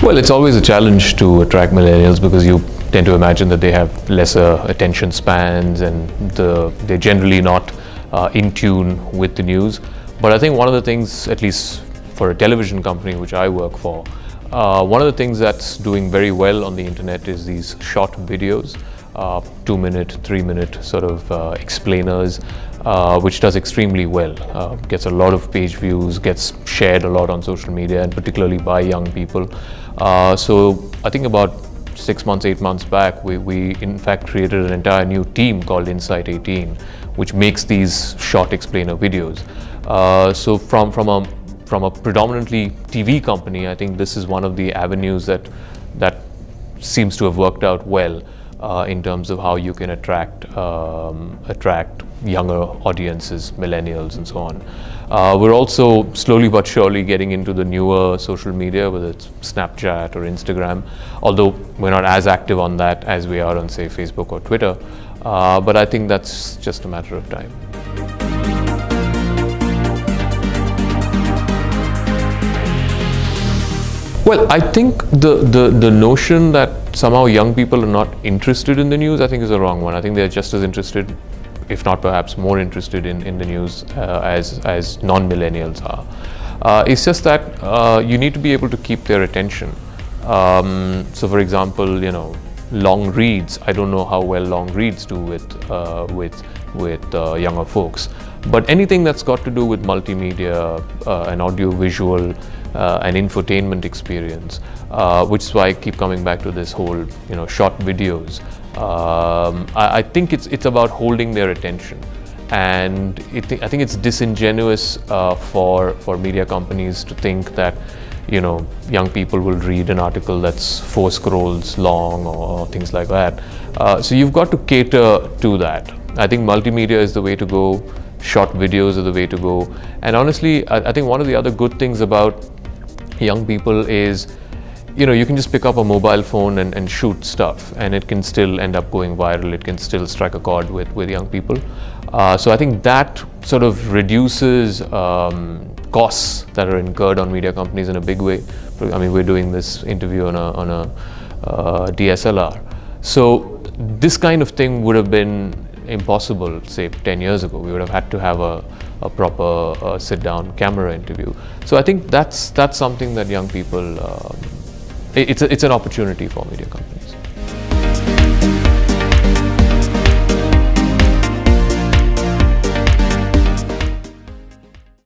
Well, it's always a challenge to attract millennials because you tend to imagine that they have lesser attention spans and they're generally not in tune with the news. But I think one of the things, at least for a television company which I work for, one of the things that's doing very well on the internet is these short videos, 2-minute, 3-minute sort of explainers, which does extremely well, gets a lot of page views, gets shared a lot on social media, and particularly by young people. So I think about 6 months, 8 months back, we in fact created an entire new team called Insight 18, which makes these short explainer videos. So from a predominantly TV company, I think this is one of the avenues that seems to have worked out well in terms of how you can attract younger audiences, millennials, and so on. We're also slowly but surely getting into the newer social media, whether it's Snapchat or Instagram, although we're not as active on that as we are on, say, Facebook or Twitter. But I think that's just a matter of time. Well, I think the notion that somehow young people are not interested in the news, I think is a wrong one. I think they're just as interested, if not perhaps more interested in the news as non-millennials are. It's just that you need to be able to keep their attention. So for example, long reads, I don't know how well long reads do with younger folks. But anything that's got to do with multimedia, an audio-visual, an infotainment experience, which is why I keep coming back to this whole, short videos. I think it's about holding their attention, and I think it's disingenuous for media companies to think that young people will read an article that's 4 scrolls long or things like that. So you've got to cater to that. I think multimedia is the way to go. Short videos are the way to go. And honestly, I think one of the other good things about young people is, you can just pick up a mobile phone and shoot stuff, and it can still end up going viral. It can still strike a chord with young people. So I think that sort of reduces costs that are incurred on media companies in a big way. I mean, we're doing this interview on a DSLR. So this kind of thing would have been impossible, say, 10 years ago. We would have had to have a proper sit-down camera interview. So I think that's something that young people, it's an opportunity for media companies.